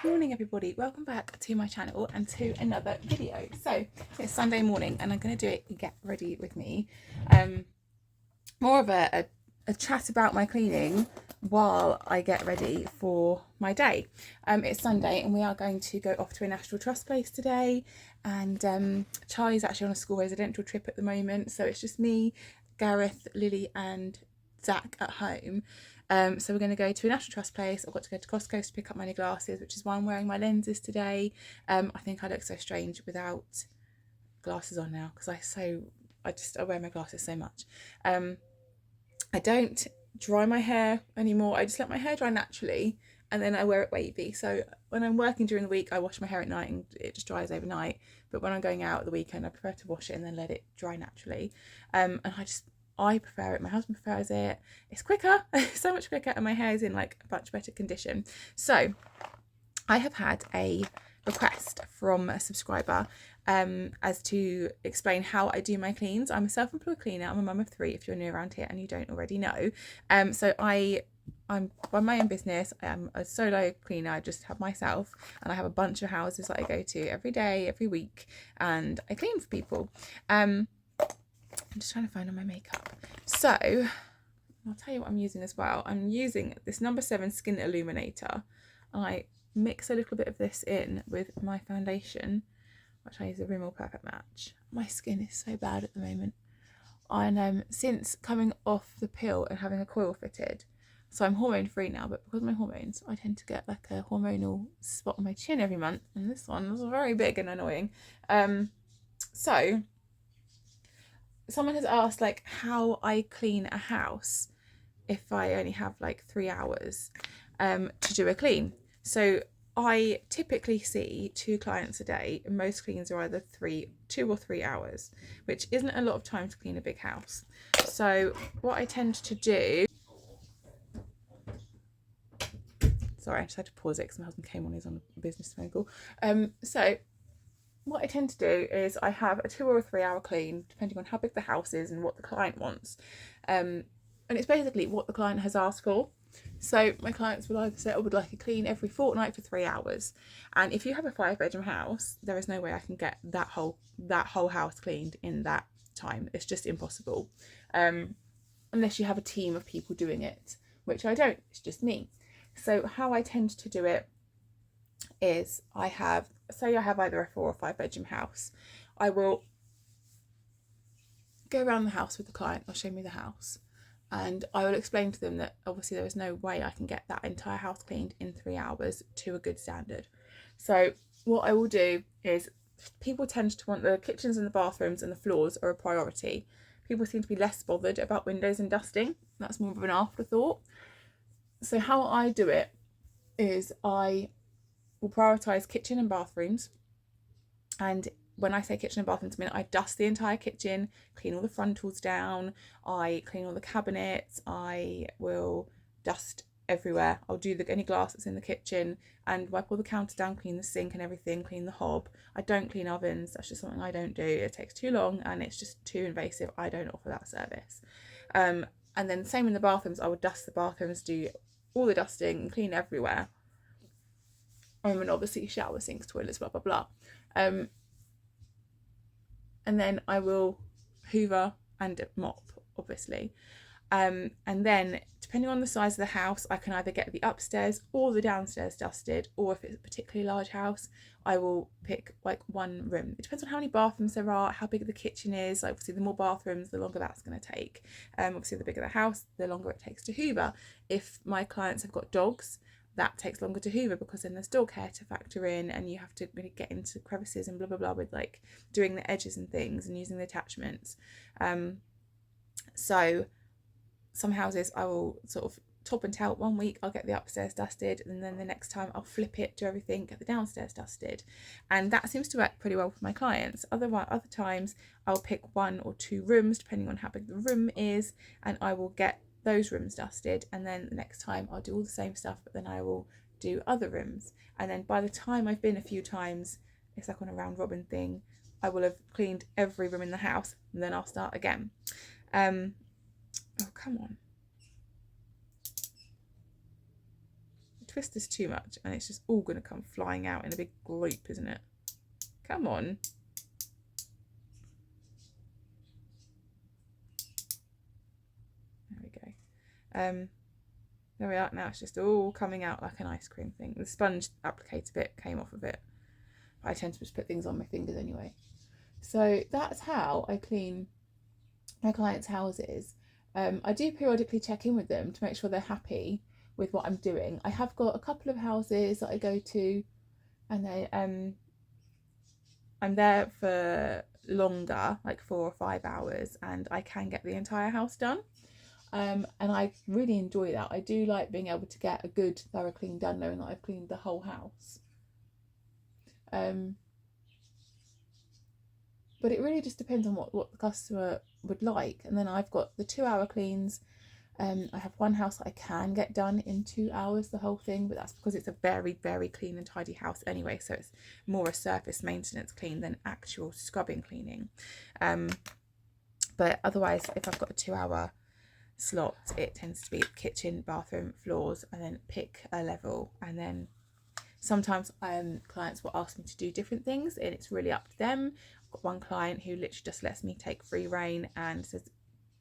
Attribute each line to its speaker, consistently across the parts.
Speaker 1: Morning everybody, welcome back to my channel and to another video. So it's Sunday morning and I'm going to do it get ready with me. More of a chat about my cleaning while I get ready for my day. It's Sunday and we are going to go off to a National Trust place today, and Charlie's actually on a school residential trip at the moment, so it's just me, Gareth, Lily and Zach at home. So we're going to go to a National Trust place. I've got to go to Costco to pick up my new glasses, which is why I'm wearing my lenses today. I think I look so strange without glasses on now because I wear my glasses so much. I don't dry my hair anymore. I just let my hair dry naturally and then I wear it wavy. So when I'm working during the week, I wash my hair at night and it just dries overnight. But when I'm going out at the weekend, I prefer to wash it and then let it dry naturally. And I prefer it. My husband prefers it. It's quicker, so much quicker, and my hair is in like a much better condition. So I have had a request from a subscriber as to explain how I do my cleans. I'm a self-employed cleaner. I'm a mum of 3 if you're new around here and you don't already know. So I'm by my own business. I am a solo cleaner. I just have myself, and I have a bunch of houses that I go to every day, every week, and I clean for people. I'm just trying to find on my makeup. So I'll tell you what I'm using as well. I'm using this number 7 Skin Illuminator. I mix a little bit of this in with my foundation, which I use a Rimmel Perfect Match. My skin is so bad at the moment. And since coming off the pill and having a coil fitted, so I'm hormone free now, but because of my hormones, I tend to get like a hormonal spot on my chin every month, and this one is very big and annoying. So someone has asked like how I clean a house if I only have like 3 hours to do a clean. So I typically see 2 clients a day, and most cleans are either 2 or 3 hours, which isn't a lot of time to clean a big house. So what I tend to do, sorry, I just had to pause it because my husband came on, he's on a business phone call. So what I tend to do is I have a 2 or a 3 hour clean, depending on how big the house is and what the client wants. And it's basically what the client has asked for. So my clients will either say, I would like a clean every fortnight for 3 hours. And if you have a 5-bedroom house, there is no way I can get that whole house cleaned in that time. It's just impossible. Unless you have a team of people doing it, which I don't, it's just me. So how I tend to do it is I have either a 4 or 5-bedroom house. I will go around the house with the client. They'll show me the house, and I will explain to them that obviously there is no way I can get that entire house cleaned in 3 hours to a good standard. So what I will do is, people tend to want the kitchens and the bathrooms and the floors are a priority. People seem to be less bothered about windows and dusting. That's more of an afterthought. So how I do it is I will prioritise kitchen and bathrooms, and when I say kitchen and bathrooms, I mean I dust the entire kitchen, clean all the frontals down, I clean all the cabinets, I will dust everywhere. I'll do any glass that's in the kitchen and wipe all the counter down, clean the sink and everything, clean the hob. I don't clean ovens, that's just something I don't do. It takes too long and it's just too invasive. I don't offer that service. And then same in the bathrooms, I would dust the bathrooms, do all the dusting and clean everywhere. And obviously shower, sinks, toilets, blah, blah, blah. And then I will hoover and mop, obviously. And then depending on the size of the house, I can either get the upstairs or the downstairs dusted, or if it's a particularly large house, I will pick like one room. It depends on how many bathrooms there are, how big the kitchen is. Like obviously the more bathrooms, the longer that's going to take. Obviously the bigger the house, the longer it takes to hoover. If my clients have got dogs, that takes longer to hoover because then there's dog hair to factor in, and you have to really get into crevices and blah blah blah with like doing the edges and things and using the attachments. So some houses I will sort of top and tail. 1 week I'll get the upstairs dusted, and then the next time I'll flip it, do everything, get the downstairs dusted, and that seems to work pretty well for my clients. Other times I'll pick 1 or 2 rooms depending on how big the room is, and I will get those rooms dusted, and then the next time I'll do all the same stuff, but then I will do other rooms, and then by the time I've been a few times, it's like on a round robin thing, I will have cleaned every room in the house, and then I'll start again. Oh come on, twist this too much and it's just all going to come flying out in a big gloop, isn't it? Come on. There we go. There we are. Now it's just all coming out like an ice cream thing. The sponge applicator bit came off of it. I tend to just put things on my fingers anyway. So that's how I clean my clients' houses. I do periodically check in with them to make sure they're happy with what I'm doing. I have got a couple of houses that I go to and they I'm there for longer, like 4 or 5 hours, and I can get the entire house done. And I really enjoy that. I do like being able to get a good thorough clean done, knowing that I've cleaned the whole house. But it really just depends on what the customer would like. And then I've got the 2-hour cleans. I have one house that I can get done in 2 hours, the whole thing, but that's because it's a very, very clean and tidy house anyway. So it's more a surface maintenance clean than actual scrubbing cleaning. But otherwise, if I've got a 2-hour slot, it tends to be kitchen, bathroom, floors, and then pick a level. And then sometimes clients will ask me to do different things and it's really up to them. I've got one client who literally just lets me take free reign and says,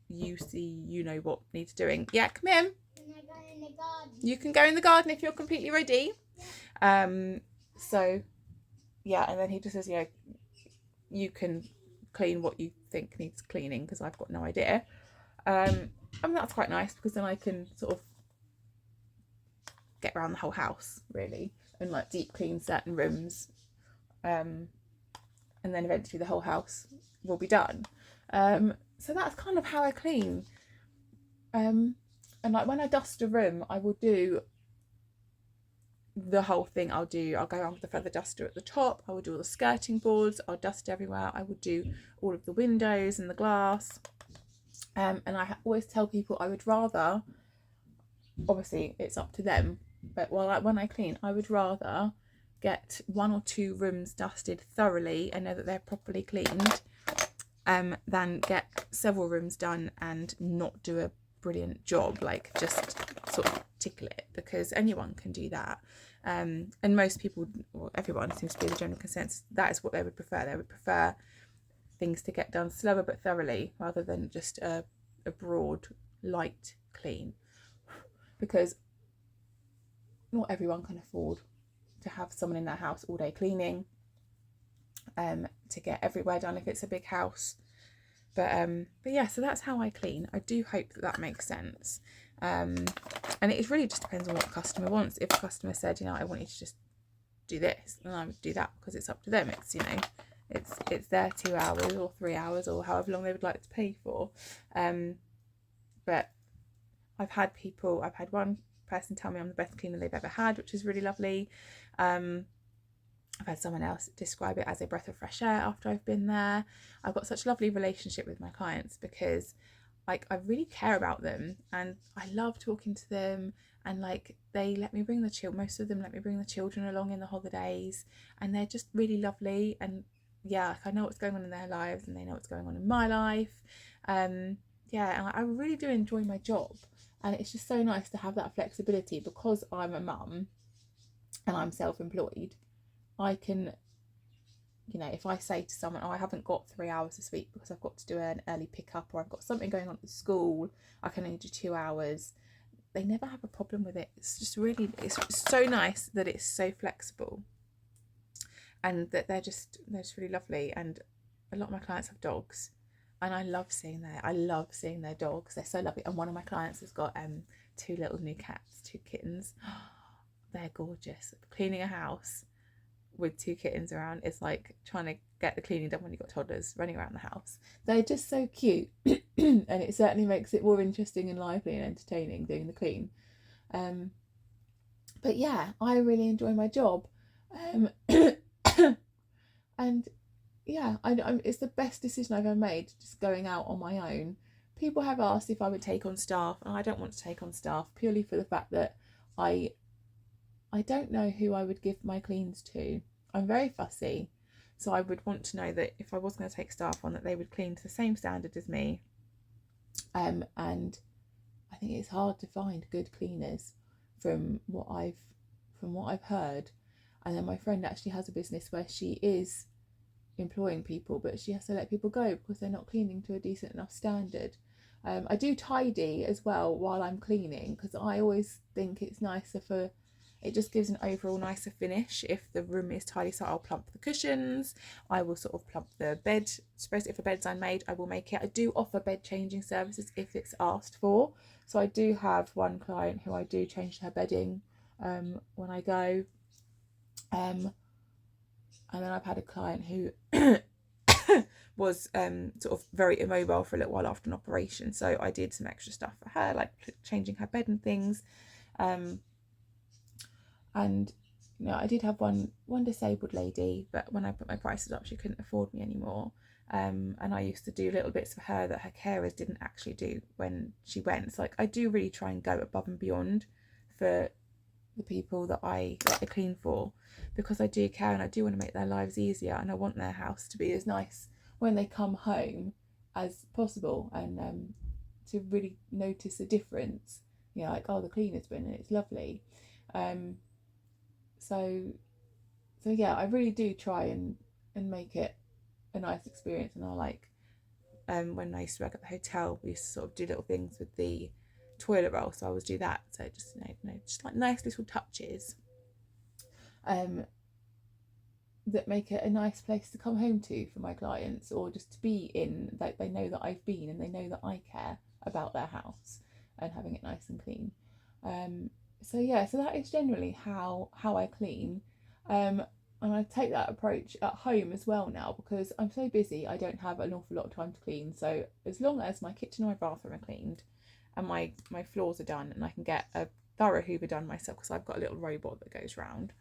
Speaker 1: you see, you know what needs doing. Yeah, come in.
Speaker 2: Can I go in the garden?
Speaker 1: You can go in the garden if you're completely ready. Yeah. So yeah, and then he just says, yeah, you can clean what you think needs cleaning because I've got no idea. I mean, that's quite nice because then I can sort of get around the whole house really and like deep clean certain rooms, and then eventually the whole house will be done. So that's kind of how I clean. And like when I dust a room, I will do the whole thing. I'll go around with the feather duster at the top. I will do all the skirting boards. I'll dust everywhere. I will do all of the windows and the glass. And I always tell people I would rather, obviously it's up to them, but when I clean, I would rather get 1 or 2 rooms dusted thoroughly and know that they're properly cleaned, than get several rooms done and not do a brilliant job, like just sort of tickle it, because anyone can do that. And most people, or everyone seems to be the general consensus, that is what they would prefer. They would prefer things to get done slower but thoroughly rather than just a broad light clean, because not everyone can afford to have someone in their house all day cleaning, to get everywhere done if it's a big house. But yeah, so that's how I clean. I do hope that makes sense. And it really just depends on what the customer wants. If a customer said, you know, I want you to just do this, then I would do that because it's up to them. It's, you know, it's their 2 hours or 3 hours or however long they would like to pay for. But I've had one person tell me I'm the best cleaner they've ever had, which is really lovely. I've had someone else describe it as a breath of fresh air after I've been there. I've got such a lovely relationship with my clients because like I really care about them and I love talking to them, and like they let me bring the children, most of them let me bring the children along in the holidays, and they're just really lovely. And yeah, like I know what's going on in their lives and they know what's going on in my life. Yeah, and I really do enjoy my job, and it's just so nice to have that flexibility because I'm a mum and I'm self-employed. I can, you know, if I say to someone, oh, I haven't got 3 hours this week because I've got to do an early pickup or I've got something going on at the school, I can only do 2 hours. They never have a problem with it. It's just really, it's so nice that it's so flexible and that they're just really lovely. And a lot of my clients have dogs and I love seeing their dogs. They're so lovely. And one of my clients has got 2 little new cats, 2 kittens. They're gorgeous. Cleaning a house with 2 kittens around is like trying to get the cleaning done when you've got toddlers running around the house. They're just so cute and it certainly makes it more interesting and lively and entertaining doing the clean. But yeah, I really enjoy my job. And yeah, it's the best decision I've ever made, just going out on my own. People have asked if I would take on staff, and I don't want to take on staff purely for the fact that I don't know who I would give my cleans to. I'm very fussy, so I would want to know that if I was going to take staff on, that they would clean to the same standard as me. And I think it's hard to find good cleaners from what I've from what I've heard. And then my friend actually has a business where she is employing people, but she has to let people go because they're not cleaning to a decent enough standard. I do tidy as well while I'm cleaning, because I always think it's nicer for, it just gives an overall nicer finish if the room is tidy. So I'll plump the cushions, I will sort of plump the bed. Suppose if a bed's unmade, I will make it. I do offer bed changing services if it's asked for. So I do have one client who I do change her bedding when I go. And then I've had a client who was sort of very immobile for a little while after an operation, so I did some extra stuff for her, like changing her bed and things. And you know, I did have one disabled lady, but when I put my prices up, she couldn't afford me anymore. And I used to do little bits for her that her carers didn't actually do when she went. So like, I do really try and go above and beyond for the people that I clean for, because I do care and I do want to make their lives easier, and I want their house to be as nice when they come home as possible, and to really notice a difference. You know, like, oh, the cleaner's been and it's lovely. So yeah, I really do try and make it a nice experience. And I like, when I used to work at the hotel, we used to sort of do little things with the toilet roll, so I always do that. So just just like nice little touches that make it a nice place to come home to for my clients, or just to be in, like they know that I've been and they know that I care about their house and having it nice and clean. So yeah, so that is generally how I clean. And I take that approach at home as well now, because I'm so busy I don't have an awful lot of time to clean. So as long as my kitchen and my bathroom are cleaned and my floors are done, and I can get a thorough hoover done myself, because I've got a little robot that goes round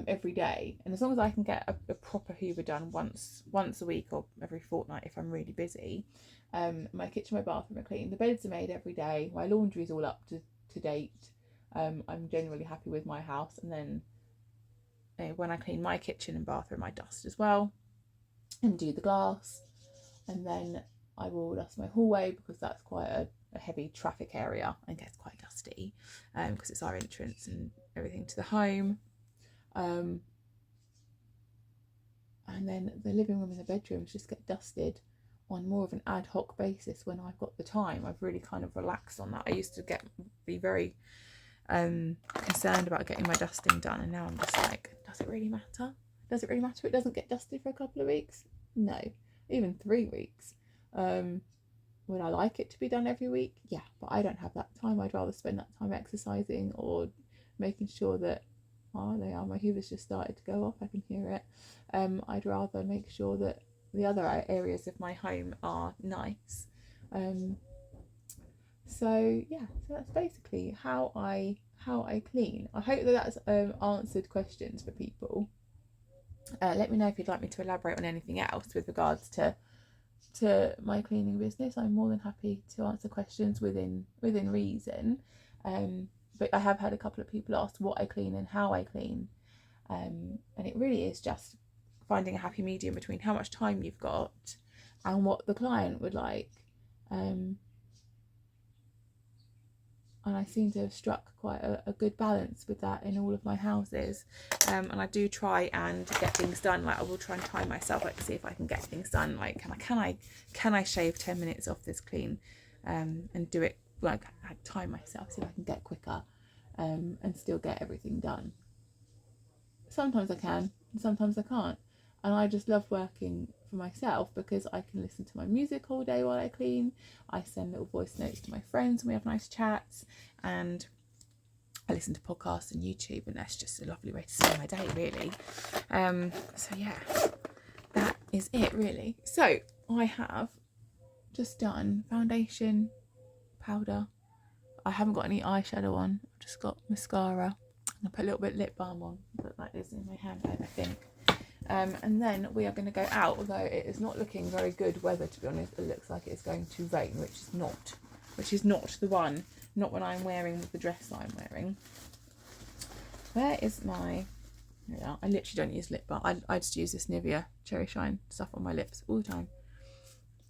Speaker 1: every day, and as long as I can get a proper hoover done once a week or every fortnight if I'm really busy, my kitchen, my bathroom are clean, the beds are made every day, my laundry's all up to date, I'm generally happy with my house. And then when I clean my kitchen and bathroom, I dust as well and do the glass, and then I will dust my hallway, because that's quite a heavy traffic area and gets quite dusty, because it's our entrance and everything to the home. And then the living room and the bedrooms just get dusted on more of an ad hoc basis when I've got the time. I've really kind of relaxed on that. I used to be very concerned about getting my dusting done, and now I'm just like, does it really matter? Does it really matter if it doesn't get dusted for a couple of weeks? No, even 3 weeks. Would I like it to be done every week? Yeah, but I don't have that time. I'd rather spend that time exercising or making sure that, oh, they are, my hoover's just started to go off, I can hear it. I'd rather make sure that the other areas of my home are nice. So yeah, so that's basically how I clean. I hope that that's answered questions for people. Let me know if you'd like me to elaborate on anything else with regards to my cleaning business. I'm more than happy to answer questions within reason. But I have had a couple of people ask what I clean and how I clean, and it really is just finding a happy medium between how much time you've got and what the client would like. And I seem to have struck quite a good balance with that in all of my houses. And I do try and get things done. Like, I will try and time myself, like, see if I can get things done. Like, can I shave 10 minutes off this clean, and do it, like, I time myself, see if I can get quicker, and still get everything done. Sometimes I can, and sometimes I can't. And I just love working for myself, because I can listen to my music all day while I clean. I send little voice notes to my friends and we have nice chats, and I listen to podcasts and YouTube, and that's just a lovely way to spend my day, really. So yeah, that is it really. So I have just done foundation, powder. I haven't got any eyeshadow on. I've just got mascara. I put a little bit of lip balm on, but that is in my handbag, I think. And then we are going to go out, although it is not looking very good weather, to be honest. It looks like it's going to rain, which is not the one, not when I'm wearing the dress that I'm wearing. Where is my, yeah, I literally don't use lip balm. I just use this Nivea Cherry Shine stuff on my lips all the time.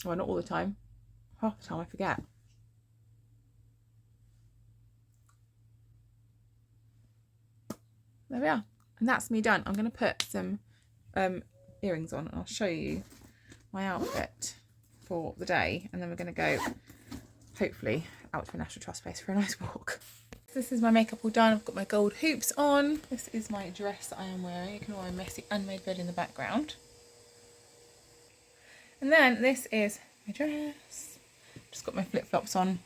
Speaker 1: Well, not all the time, half the time I forget. there we are. And that's me done. I'm going to put some earrings on and I'll show you my outfit for the day. And then we're going to go, hopefully, out to a National Trust place for a nice walk. This is my makeup all done. I've got my gold hoops on. This is my dress that I am wearing. Ignore my messy unmade bed in the background. And then this is my dress. Just got my flip-flops on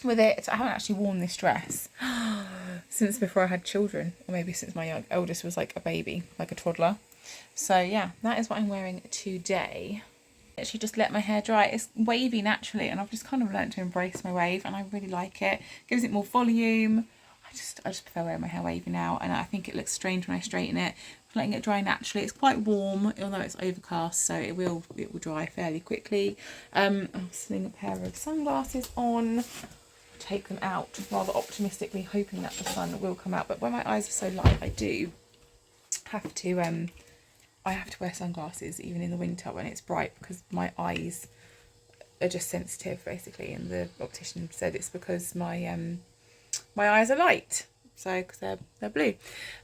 Speaker 1: with it. I haven't actually worn this dress since before I had children, or maybe since my eldest was like a baby, like a toddler. So yeah, that is what I'm wearing today. Actually just let my hair dry. It's wavy naturally, and I've just kind of learnt to embrace my wave, and I really like it. Gives it more volume. I just prefer wearing my hair wavy now, and I think it looks strange when I straighten it. Letting it dry naturally. It's quite warm, although it's overcast, so it will dry fairly quickly. I'm sling a pair of sunglasses on. Take them out rather optimistically, hoping that the sun will come out. But when my eyes are so light, I do have to I have to wear sunglasses even in the winter when it's bright, because my eyes are just sensitive basically, and the optician said it's because my my eyes are light, so because they're blue.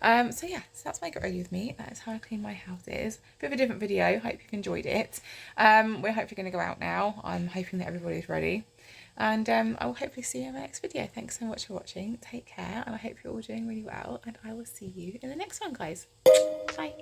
Speaker 1: So yeah, so that's my get ready with me. That is how I clean my houses. Bit of a different video. Hope you've enjoyed it. We're hopefully going to go out now. I'm hoping that everybody's ready, and I will hopefully see you in my next video. Thanks so much for watching. Take care, and I hope you're all doing really well, and I will see you in the next one, guys. Bye.